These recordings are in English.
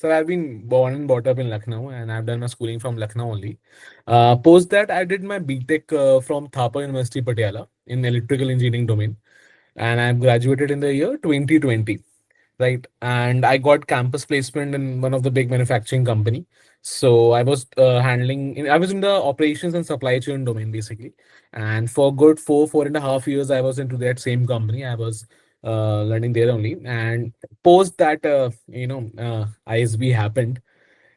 So I've been born and brought up in Lucknow, and I've done my schooling from Lucknow only. Post that, I did my BTech from Thapa University, Patiala, in electrical engineering domain, and I've graduated in the year 2020. Right, and I got campus placement in one of the big manufacturing company. So I was I was in the operations and supply chain domain basically, and for good 4.5 years I was into that same company. I was learning there only, and post that ISB happened.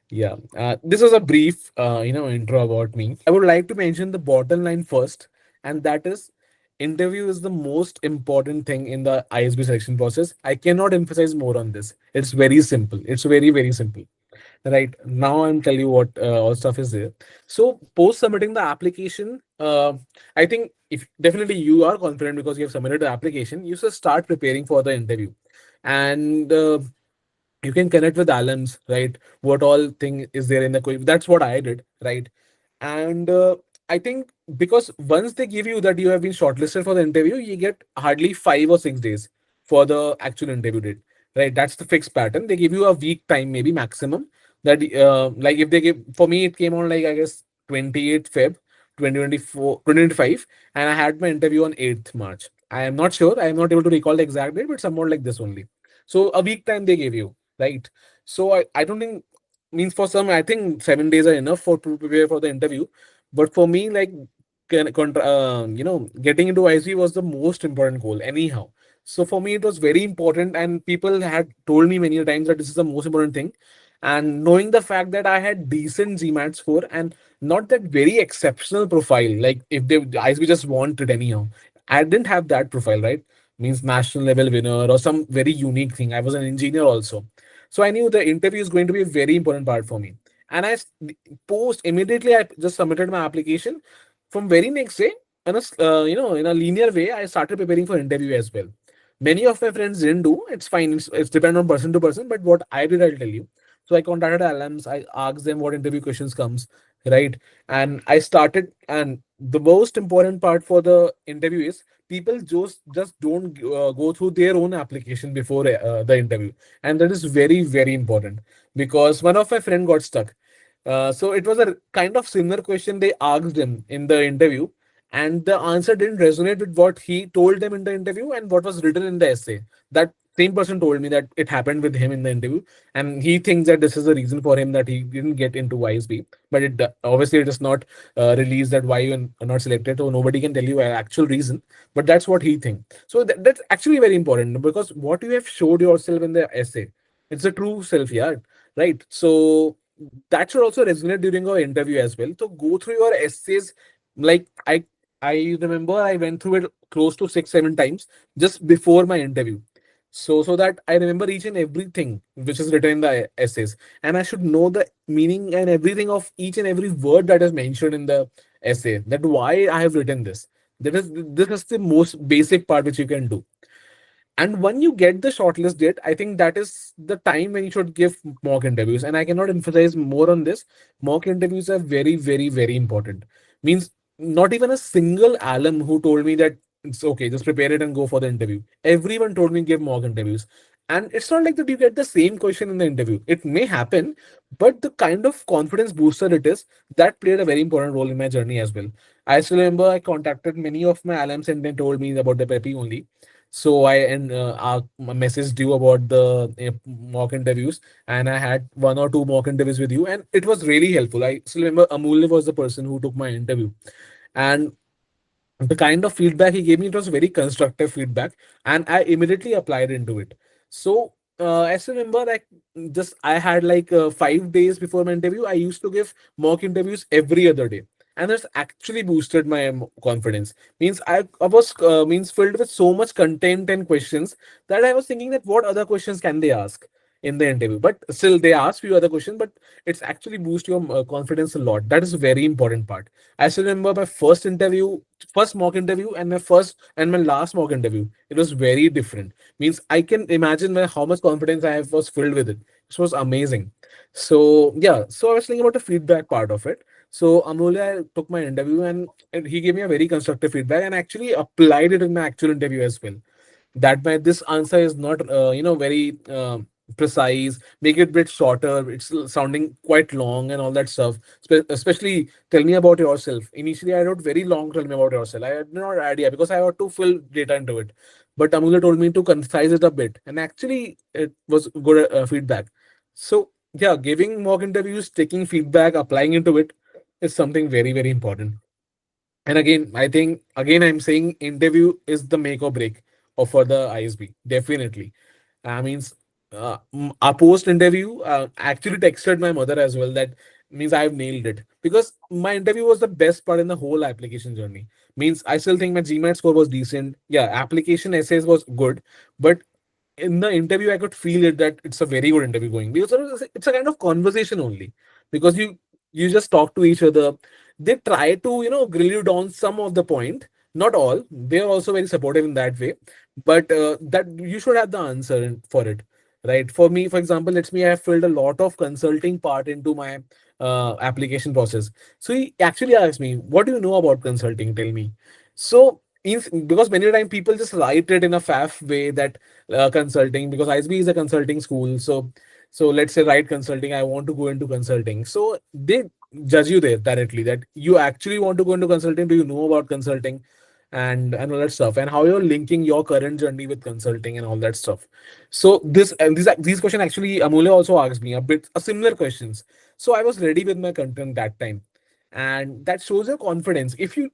Yeah, this was a brief, intro about me. I would like to mention the bottom line first, and that is interview is the most important thing in the ISB selection process. I cannot emphasize more on this. It's very simple. It's very, very simple. Right now, I'm telling you what all stuff is there. So, post submitting the application, I think if definitely you are confident because you have submitted the application, you should start preparing for the interview, and you can connect with alums, right? What all thing is there in the quiz? That's what I did, right? And I think because once they give you that you have been shortlisted for the interview, you get hardly 5 or 6 days for the actual interview date, right? That's the fixed pattern. They give you a week time, maybe maximum. That like if they give for me, it came on like I guess 28th Feb 2024, 2025, and I had my interview on 8th March. I am not sure. I am not able to recall the exact date, but somewhat like this only. So a week time they gave you, right? So I don't think means for some I think 7 days are enough for to prepare for the interview, but for me like getting into IC was the most important goal anyhow. So for me it was very important, and people had told me many times that this is the most important thing. And knowing the fact that I had decent GMAT score and not that very exceptional profile, like if they ISB just wanted anyhow, I didn't have that profile, right? Means national level winner or some very unique thing. I was an engineer also. So I knew the interview is going to be a very important part for me. And post immediately, I just submitted my application. From very next day, in a linear way, I started preparing for interview as well. Many of my friends didn't do. It's fine. It's depend on person to person. But what I did, I'll tell you. So I contacted alums. I asked them what interview questions comes, right? And I started. And the most important part for the interview is people just don't go through their own application before the interview, and that is very very important because one of my friend got stuck. So it was a kind of similar question they asked him in the interview, and the answer didn't resonate with what he told them in the interview and what was written in the essay. That same person told me that it happened with him in the interview, and he thinks that this is the reason for him that he didn't get into YSB. But obviously it is not released that why you are not selected, so nobody can tell you an actual reason. But that's what he thinks. So that's actually very important because what you have showed yourself in the essay, it's a true self, yeah, right? So that should also resonate during our interview as well. So go through your essays. Like I remember I went through it close to 6 7 times just before my interview. So that I remember each and everything which is written in the essays, and I should know the meaning and everything of each and every word that is mentioned in the essay. That why I have written this. This is the most basic part which you can do. And when you get the shortlist date, I think that is the time when you should give mock interviews. And I cannot emphasize more on this. Mock interviews are very, very, very important. Means not even a single alum who told me that it's okay, just prepare it and go for the interview. Everyone told me give mock interviews. And it's not like that you get the same question in the interview. It may happen, but the kind of confidence booster it is, that played a very important role in my journey as well. I still remember I contacted many of my alums and they told me about the Preppie only. So I messaged you about the mock interviews, and I had 1 or 2 mock interviews with you, and it was really helpful. I still remember Amulya was the person who took my interview, and the kind of feedback he gave me, it was very constructive feedback, and I immediately applied into it. So I still remember like just I had like 5 days before my interview, I used to give mock interviews every other day, and that's actually boosted my confidence. Means I was means filled with so much content and questions that I was thinking that what other questions can they ask in the interview, but still they ask few other questions, but it's actually boost your confidence a lot. That is a very important part. I still remember my first mock interview, and my first and my last mock interview. It was very different. Means I can imagine how much confidence I was filled with it. It was amazing. So yeah, so I was thinking about the feedback part of it. So Amulya took my interview, and he gave me a very constructive feedback and actually applied it in my actual interview as well. That my this answer is not very precise, make it a bit shorter. It's sounding quite long and all that stuff. Especially tell me about yourself. Initially, I wrote very long. Tell me about yourself. I had no idea because I had to fill data into it. But Amula told me to concise it a bit, and actually, it was good feedback. So yeah, giving mock interviews, taking feedback, applying into it is something very very important. And again, I think again I'm saying interview is the make or break of for the ISB. Definitely. Means a post interview actually texted my mother as well. That means I've nailed it because my interview was the best part in the whole application journey. Means I still think my GMAT score was decent. Yeah, application essays was good, but in the interview, I could feel it that it's a very good interview going because it's a kind of conversation only because you just talk to each other. They try to grill you down some of the point, not all. They are also very supportive in that way, but that you should have the answer for it, right? For me, for example, let's me I have filled a lot of consulting part into my application process. So he actually asked me, "What do you know about consulting? Tell me." So because many times people just write it in a faff way that consulting because ISB is a consulting school. So let's say write consulting. I want to go into consulting. So they judge you there directly that you actually want to go into consulting. Do you know about consulting? And all that stuff, and how you're linking your current journey with consulting and all that stuff. So these questions actually Amule also asked me a similar questions. So I was ready with my content that time, and that shows your confidence. If you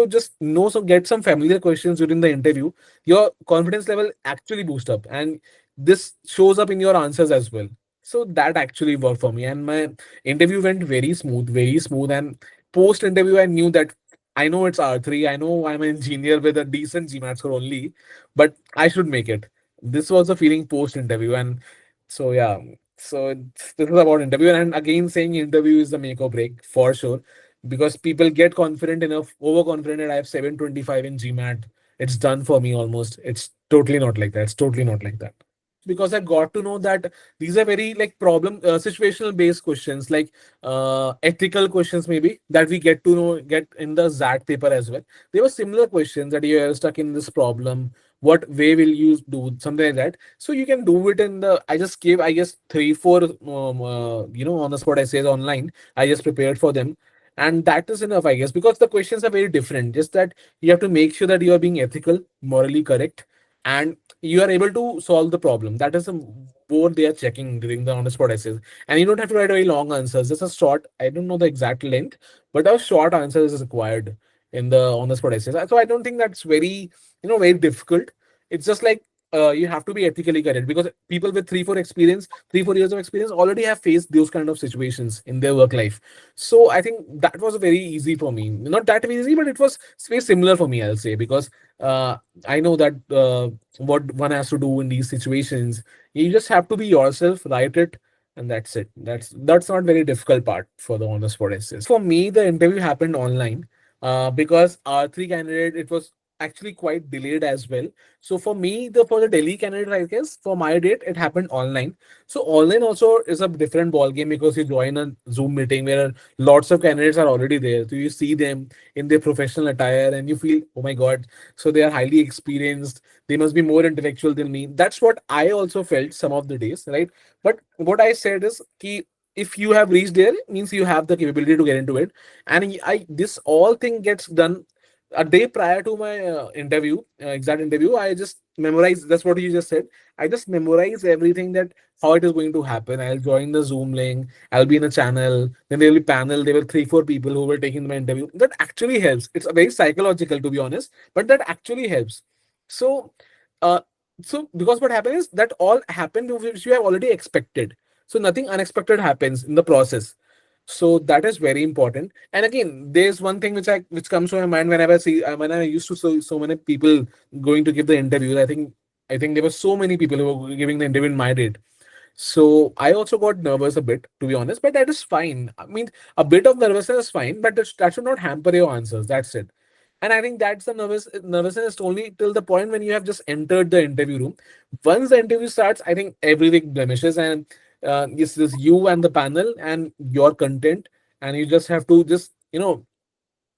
just know some get some familiar questions during the interview, your confidence level actually boost up, and this shows up in your answers as well. So that actually worked for me, and my interview went very smooth. And post interview, I knew that I know it's R3. I know I'm an engineer with a decent GMAT score only, but I should make it. This was the feeling post interview, and so yeah. So this is about interview, and again saying interview is the make or break for sure because people get confident enough, overconfident. I have 725 in GMAT. It's done for me almost. It's totally not like that. It's totally not like that. Because I got to know that these are very like problem situational based questions, like ethical questions maybe that we get to know get in the ZAT paper as well. There were similar questions that you are stuck in this problem. What way will you do something like that? So you can do it in the. I just gave I guess three four on the spot essays online. I just prepared for them. And that is enough, I guess, because the questions are very different. Just that you have to make sure that you are being ethical, morally correct, and you are able to solve the problem. That is the board they are checking during the on the spot essays. And you don't have to write very long answers. Just a short, I don't know the exact length, but a short answer is required in the on the spot essays. So I don't think that's very difficult. It's just like you have to be ethically correct because people with 3 4 years of experience already have faced those kind of situations in their work life. So I think that was very easy for me. Not that easy, but it was very similar for me, I'll say, because uh, I know that what one has to do in these situations. You just have to be yourself, write it, and that's it. That's not very difficult part for the honors for essays. For me, the interview happened online because R3 candidate it was actually quite delayed as well. So for the Delhi candidate, I guess for my date, it happened online. So online also is a different ball game because you join a Zoom meeting where lots of candidates are already there. So you see them in their professional attire and you feel, oh my God, so they are highly experienced. They must be more intellectual than me. That's what I also felt some of the days, right? But what I said is ki if you have reached there, it means you have the capability to get into it. And I this all thing gets done a day prior to my exact interview. I just memorize. That's what you just said. I just memorize everything that how it is going to happen. I'll join the Zoom link. I'll be in a channel. Then there will be panel. There were 3 4 people who were taking my interview. That actually helps. It's a very psychological, to be honest, but that actually helps. So, uh, so because what happened is that all happened which you have already expected. So nothing unexpected happens in the process. So that is very important. And again, there's one thing which comes to my mind whenever I see when I used to so many people going to give the interviews. I think there were so many people who were giving the interview in my date. So I also got nervous a bit, to be honest, but that is fine. I mean, a bit of nervousness is fine, but that should not hamper your answers. That's it. And I think that's the nervousness only till the point when you have just entered the interview room. Once the interview starts, I think everything blemishes, and it's just you and the panel and your content, and you just have to just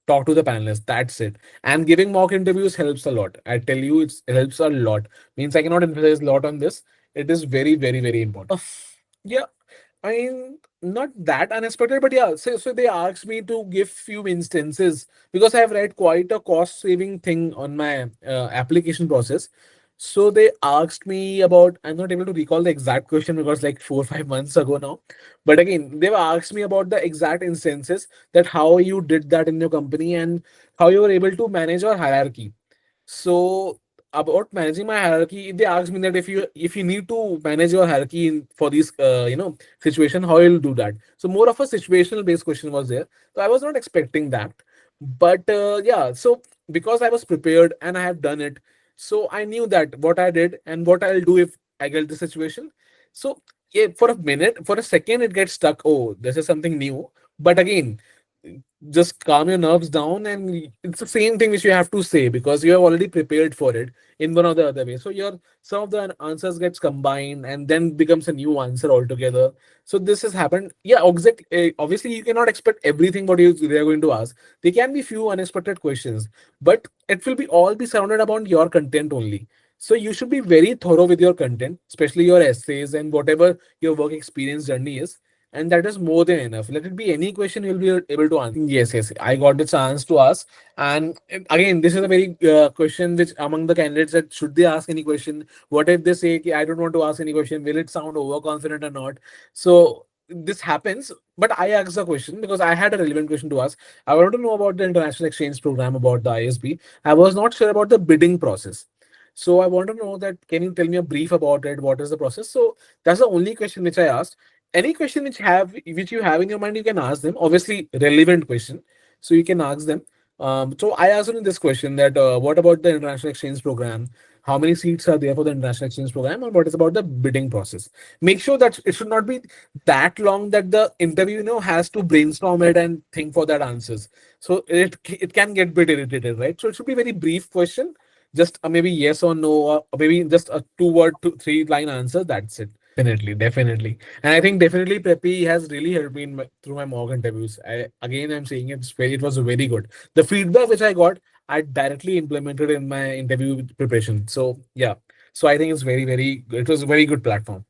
talk to the panelists. That's it. And giving mock interviews helps a lot. I tell you, it helps a lot. Means I cannot emphasize a lot on this. It is very, very, very important. Yeah, I mean, not that unexpected, but yeah. So they asked me to give few instances because I have read quite a cost saving thing on my application process. So they asked me about. I'm not able to recall the exact question because like 4 or 5 months ago now. But again, they've asked me about the exact instances that how you did that in your company and how you were able to manage your hierarchy. So about managing my hierarchy, they asked me that if you need to manage your hierarchy for this situation, how you'll do that. So more of a situational based question was there. So I was not expecting that, but yeah. So because I was prepared and I have done it, so I knew that what I did and what I'll do if I get the situation. So yeah, for a minute, for a second, it gets stuck. Oh, this is something new. But again, just calm your nerves down, and it's the same thing which you have to say because you have already prepared for it in one or the other way. So your some of the answers gets combined and then becomes a new answer altogether. So this has happened. Yeah, obviously you cannot expect everything what they are going to ask. There can be few unexpected questions, but it will be all be surrounded around your content only. So you should be very thorough with your content, especially your essays and whatever your work experience journey is, and that is more than enough. Let it be any question, you'll be able to answer. Yes, yes, I got the chance to ask. And again, this is a very question which among the candidates, that should they ask any question, what if they say "Ki, I don't want to ask any question, will it sound overconfident or not?" So this happens, but I asked the question because I had a relevant question to ask. I wanted to know about the international exchange program, about the ISB. I was not sure about the bidding process. So I want to know that, can you tell me a brief about it? What is the process? So that's the only question which I asked. Any question which you have in your mind, you can ask them. Obviously relevant question, so you can ask them. So I asked them this question, that what about the international exchange program, how many seats are there for the international exchange program, and what is about the bidding process. Make sure that it should not be that long that the interview has to brainstorm it and think for that answers. So it can get bit irritated, right? So it should be very brief question, just maybe yes or no, or maybe just a 2 word to 3 line answer, that's it. Definitely, definitely. And I think definitely Preppie has really helped me through my mock interviews. I'm saying it was very good. The feedback which I got, I directly implemented in my interview preparation. So yeah, so I think it's very, very, it was a very good platform.